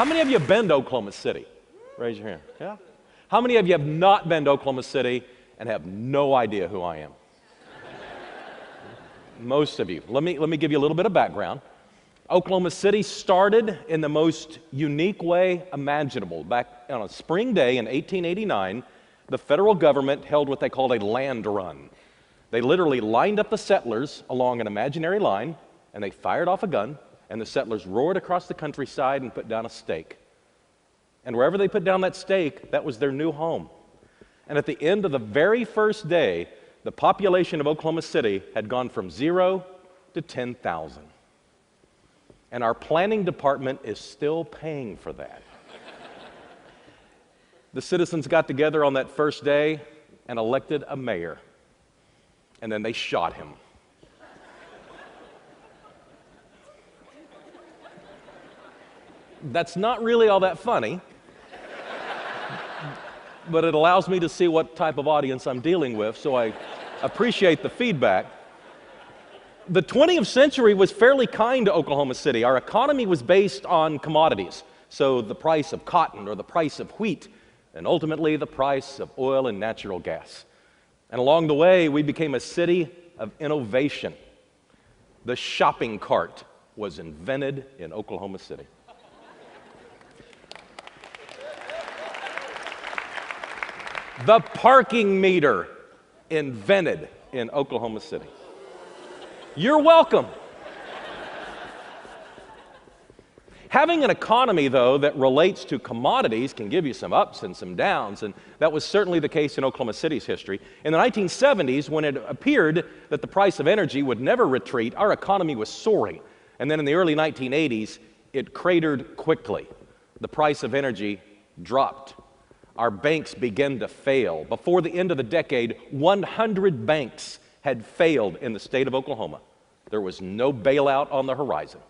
How many of you have been to Oklahoma City? Raise your hand. Yeah? How many of you have not been to Oklahoma City and have no idea who I am? Most of you. Let me give you a little bit of background. Oklahoma City started in the most unique way imaginable. Back on a spring day in 1889, the federal government held what they called a land run. They literally lined up the settlers along an imaginary line, and they fired off a gun, and the settlers roared across the countryside and put down a stake. And wherever they put down that stake, that was their new home. And at the end of the very first day, the population of Oklahoma City had gone from 0 to 10,000. And our planning department is still paying for that. The citizens got together on that first day and elected a mayor. And then they shot him. That's not really all that funny, but it allows me to see what type of audience I'm dealing with, so I appreciate the feedback. The 20th century was fairly kind to Oklahoma City. Our economy was based on commodities, so the price of cotton or the price of wheat, and ultimately the price of oil and natural gas. And along the way, we became a city of innovation. The shopping cart was invented in Oklahoma City. The parking meter invented in Oklahoma City. You're welcome. Having an economy, though, that relates to commodities can give you some ups and some downs, and that was certainly the case in Oklahoma City's history. In the 1970s, when it appeared that the price of energy would never retreat, our economy was soaring. And then in the early 1980s, it cratered quickly. The price of energy dropped. Our banks began to fail. Before the end of the decade, 100 banks had failed in the state of Oklahoma. There was no bailout on the horizon.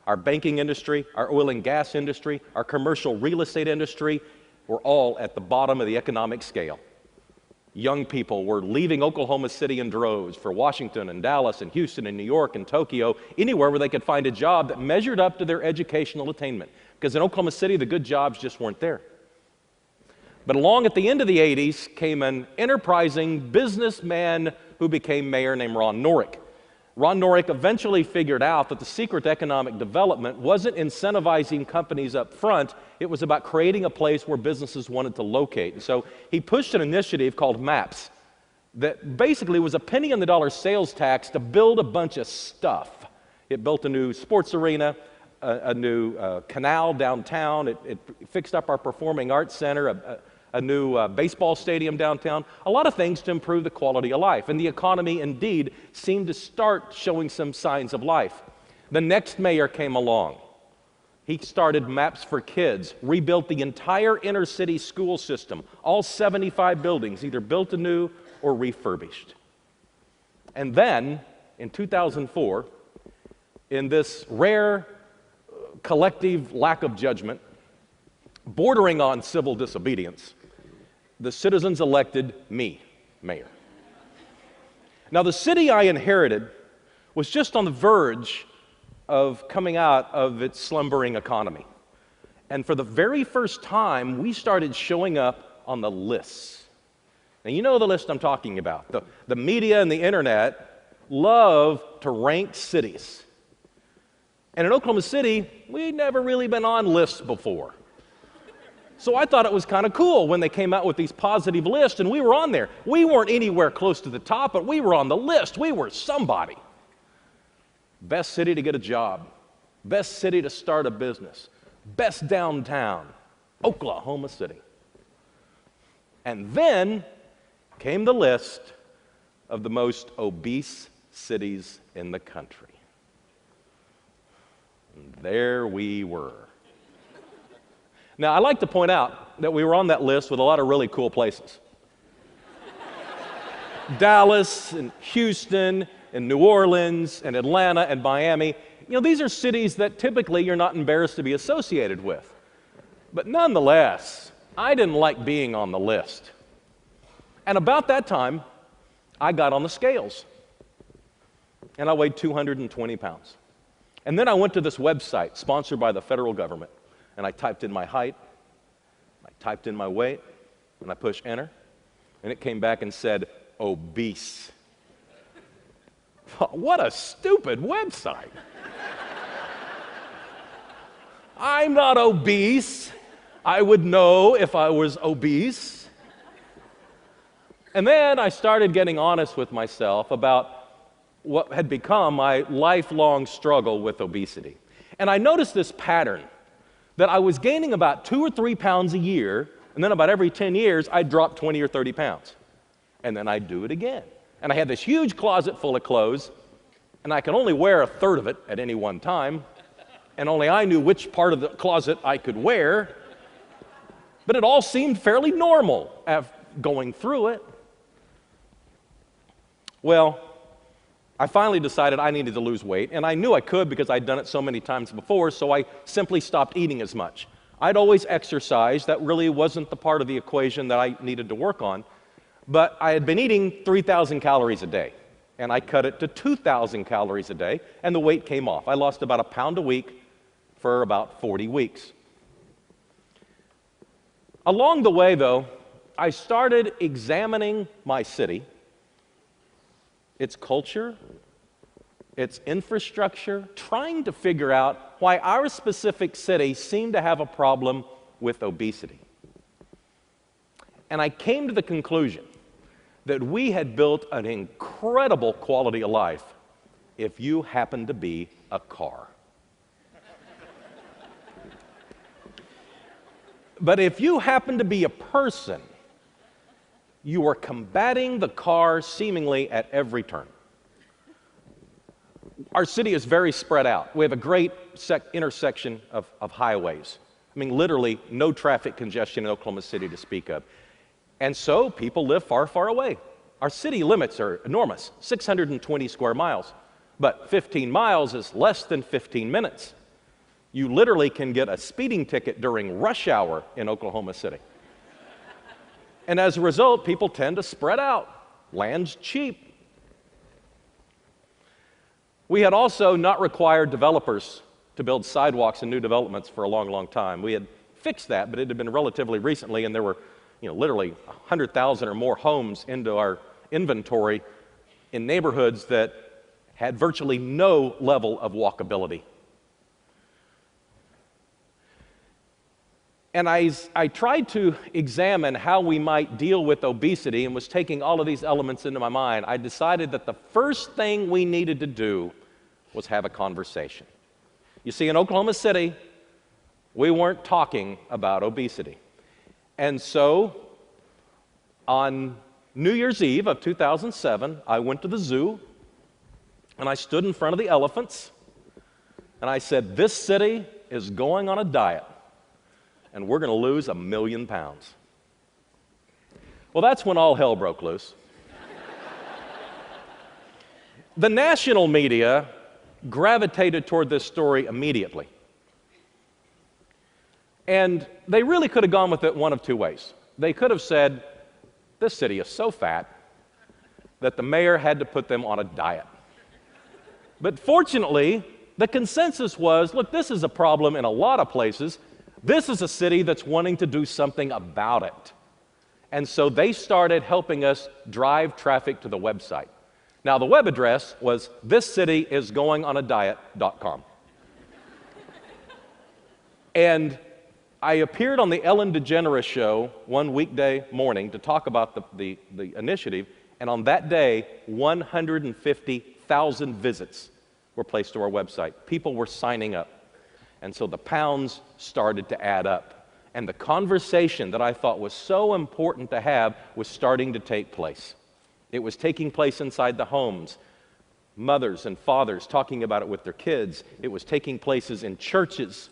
Our banking industry, our oil and gas industry, our commercial real estate industry were all at the bottom of the economic scale. Young people were leaving Oklahoma City in droves for Washington and Dallas and Houston and New York and Tokyo, anywhere where they could find a job that measured up to their educational attainment. Because in Oklahoma City, the good jobs just weren't there. But along at the end of the 80s came an enterprising businessman who became mayor named Ron Norick. Ron Norick eventually figured out that the secret to economic development wasn't incentivizing companies up front, it was about creating a place where businesses wanted to locate. And so he pushed an initiative called MAPS that basically was a penny on the dollar sales tax to build a bunch of stuff. It built a new sports arena, a new canal downtown, it fixed up our performing arts center, a new baseball stadium downtown, a lot of things to improve the quality of life. And the economy, indeed, seemed to start showing some signs of life. The next mayor came along. He started Maps for Kids, rebuilt the entire inner city school system, all 75 buildings, either built anew or refurbished. And then, in 2004, in this rare collective lack of judgment, bordering on civil disobedience, the citizens elected me mayor. Now, the city I inherited was just on the verge of coming out of its slumbering economy. And for the very first time, we started showing up on the lists. Now, you know the list I'm talking about. The media and the internet love to rank cities. And in Oklahoma City, we'd never really been on lists before. So I thought it was kind of cool when they came out with these positive lists, and we were on there. We weren't anywhere close to the top, but we were on the list. We were somebody. Best city to get a job. Best city to start a business. Best downtown. Oklahoma City. And then came the list of the most obese cities in the country. And there we were. Now, I like to point out that we were on that list with a lot of really cool places. Dallas and Houston and New Orleans and Atlanta and Miami. You know, these are cities that typically you're not embarrassed to be associated with. But nonetheless, I didn't like being on the list. And about that time, I got on the scales. And I weighed 220 pounds. And then I went to this website sponsored by the federal government and I typed in my height, I typed in my weight, and I pushed enter, and it came back and said, obese. What a stupid website. I'm not obese. I would know if I was obese. And then I started getting honest with myself about what had become my lifelong struggle with obesity. And I noticed this pattern, that I was gaining about 2 or 3 pounds a year, and then about every 10 years, I'd drop 20 or 30 pounds. And then I'd do it again. And I had this huge closet full of clothes, and I could only wear a third of it at any one time, and only I knew which part of the closet I could wear. But it all seemed fairly normal going through it. Well, I finally decided I needed to lose weight, and I knew I could because I'd done it so many times before, so I simply stopped eating as much. I'd always exercised. That really wasn't the part of the equation that I needed to work on. But I had been eating 3,000 calories a day, and I cut it to 2,000 calories a day, and the weight came off. I lost about 1 pound a week for about 40 weeks. Along the way, though, I started examining my city, its culture, its infrastructure, trying to figure out why our specific city seemed to have a problem with obesity. And I came to the conclusion that we had built an incredible quality of life if you happened to be a car. But if you happen to be a person, you are combating the car seemingly at every turn. Our city is very spread out. We have a great intersection of highways. I mean, literally no traffic congestion in Oklahoma City to speak of. And so people live far, far away. Our city limits are enormous, 620 square miles. But 15 miles is less than 15 minutes. You literally can get a speeding ticket during rush hour in Oklahoma City. And as a result, people tend to spread out. Land's cheap. We had also not required developers to build sidewalks in new developments for a long, long time. We had fixed that, but it had been relatively recently, and there were, literally 100,000 or more homes into our inventory in neighborhoods that had virtually no level of walkability. And I tried to examine how we might deal with obesity and was taking all of these elements into my mind. I decided that the first thing we needed to do was have a conversation. You see, in Oklahoma City, we weren't talking about obesity. And so, on New Year's Eve of 2007, I went to the zoo, and I stood in front of the elephants, and I said, this city is going on a diet, and we're going to lose 1 million pounds. Well, that's when all hell broke loose. The national media gravitated toward this story immediately. And they really could have gone with it one of two ways. They could have said, this city is so fat that the mayor had to put them on a diet. But fortunately, the consensus was, look, this is a problem in a lot of places. This is a city that's wanting to do something about it. And so they started helping us drive traffic to the website. Now, the web address was thiscityisgoingonadiet.com. And I appeared on the Ellen DeGeneres show one weekday morning to talk about the initiative, and on that day, 150,000 visits were placed to our website. People were signing up. And so the pounds started to add up. And the conversation that I thought was so important to have was starting to take place. It was taking place inside the homes. Mothers and fathers talking about it with their kids. It was taking places in churches.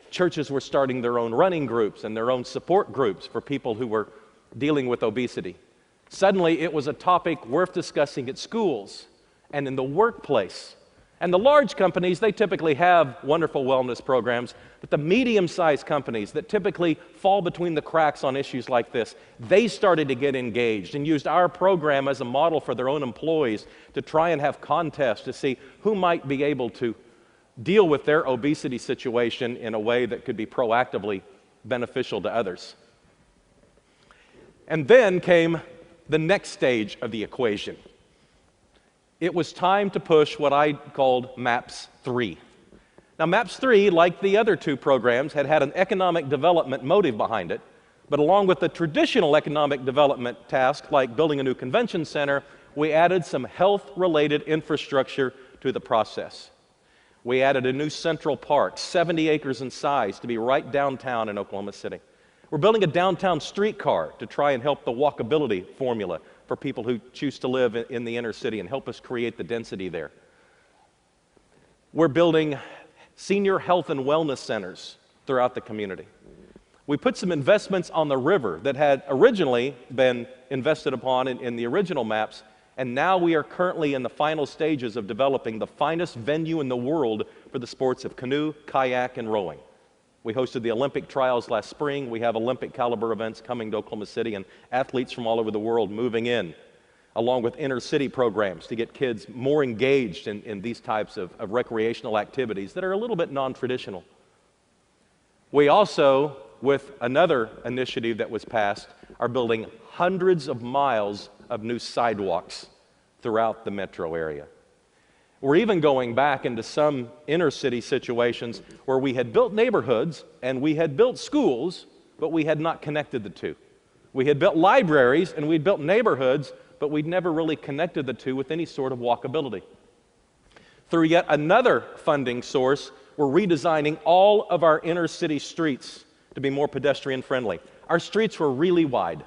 Churches were starting their own running groups and their own support groups for people who were dealing with obesity. Suddenly, it was a topic worth discussing at schools and in the workplace. And the large companies, they typically have wonderful wellness programs, but the medium-sized companies that typically fall between the cracks on issues like this, they started to get engaged and used our program as a model for their own employees to try and have contests to see who might be able to deal with their obesity situation in a way that could be proactively beneficial to others. And then came the next stage of the equation. It was time to push what I called MAPS 3. Now, MAPS 3, like the other two programs, had an economic development motive behind it, but along with the traditional economic development task, like building a new convention center, we added some health-related infrastructure to the process. We added a new Central Park, 70 acres in size, to be right downtown in Oklahoma City. We're building a downtown streetcar to try and help the walkability formula for people who choose to live in the inner city and help us create the density there. We're building senior health and wellness centers throughout the community. We put some investments on the river that had originally been invested upon in the original maps, and now we are currently in the final stages of developing the finest venue in the world for the sports of canoe, kayak, and rowing. We hosted the Olympic trials last spring. We have Olympic caliber events coming to Oklahoma City and athletes from all over the world moving in, along with inner city programs to get kids more engaged in these types of recreational activities that are a little bit non-traditional. We also, with another initiative that was passed, are building hundreds of miles of new sidewalks throughout the metro area. We're even going back into some inner city situations where we had built neighborhoods and we had built schools, but we had not connected the two. We had built libraries and we'd built neighborhoods, but we'd never really connected the two with any sort of walkability. Through yet another funding source, we're redesigning all of our inner city streets to be more pedestrian friendly. Our streets were really wide,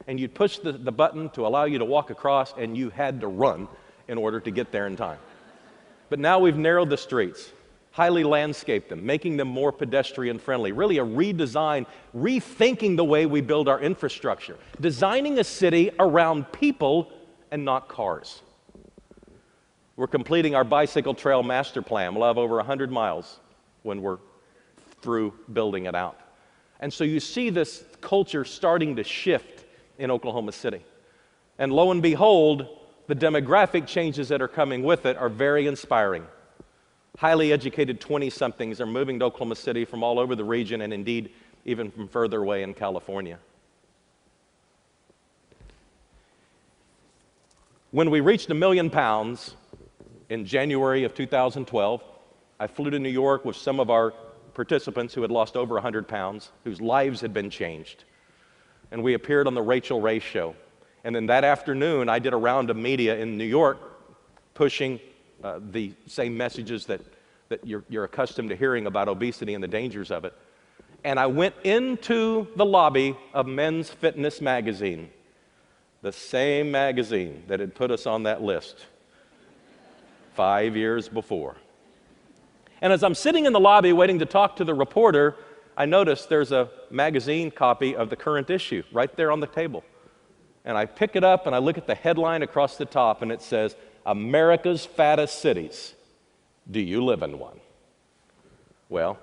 and you'd push the button to allow you to walk across, and you had to run in order to get there in time. But now we've narrowed the streets, highly landscaped them, making them more pedestrian friendly, really a redesign, rethinking the way we build our infrastructure, designing a city around people and not cars. We're completing our bicycle trail master plan. We'll have over 100 miles when we're through building it out. And so you see this culture starting to shift in Oklahoma City. And lo and behold, the demographic changes that are coming with it are very inspiring. Highly educated 20-somethings are moving to Oklahoma City from all over the region and indeed even from further away in California. When we reached 1 million pounds in January of 2012, I flew to New York with some of our participants who had lost over 100 pounds, whose lives had been changed. And we appeared on the Rachel Ray Show. And then that afternoon, I did a round of media in New York pushing the same messages that you're accustomed to hearing about obesity and the dangers of it. And I went into the lobby of Men's Fitness magazine, the same magazine that had put us on that list 5 years before. And as I'm sitting in the lobby waiting to talk to the reporter, I noticed there's a magazine copy of the current issue right there on the table. And I pick it up and I look at the headline across the top and it says, "America's Fattest Cities. Do you live in one?" Well,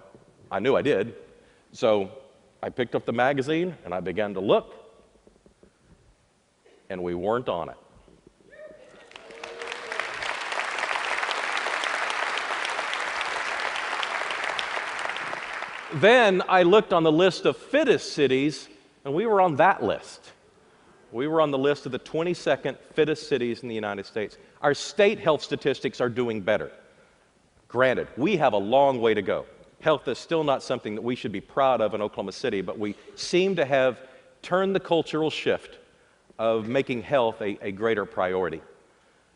I knew I did. So I picked up the magazine and I began to look, and we weren't on it. Then I looked on the list of fittest cities, and we were on that list. We were on the list of the 22nd fittest cities in the United States. Our state health statistics are doing better. Granted, we have a long way to go. Health is still not something that we should be proud of in Oklahoma City, but we seem to have turned the cultural shift of making health a greater priority.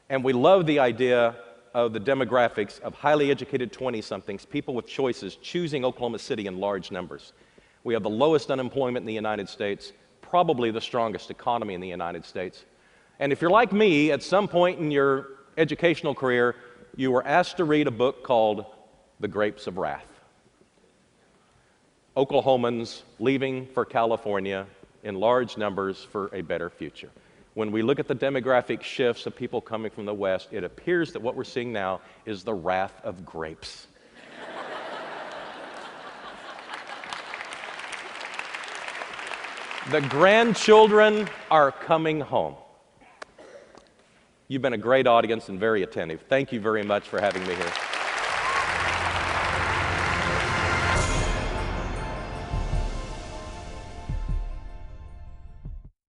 And we love the idea of the demographics of highly educated 20-somethings, people with choices, choosing Oklahoma City in large numbers. We have the lowest unemployment in the United States, probably the strongest economy in the United States. And if you're like me, at some point in your educational career, you were asked to read a book called The Grapes of Wrath. Oklahomans leaving for California in large numbers for a better future. When we look at the demographic shifts of people coming from the West, it appears that what we're seeing now is the wrath of grapes. The grandchildren are coming home. You've been a great audience and very attentive. Thank you very much for having me here.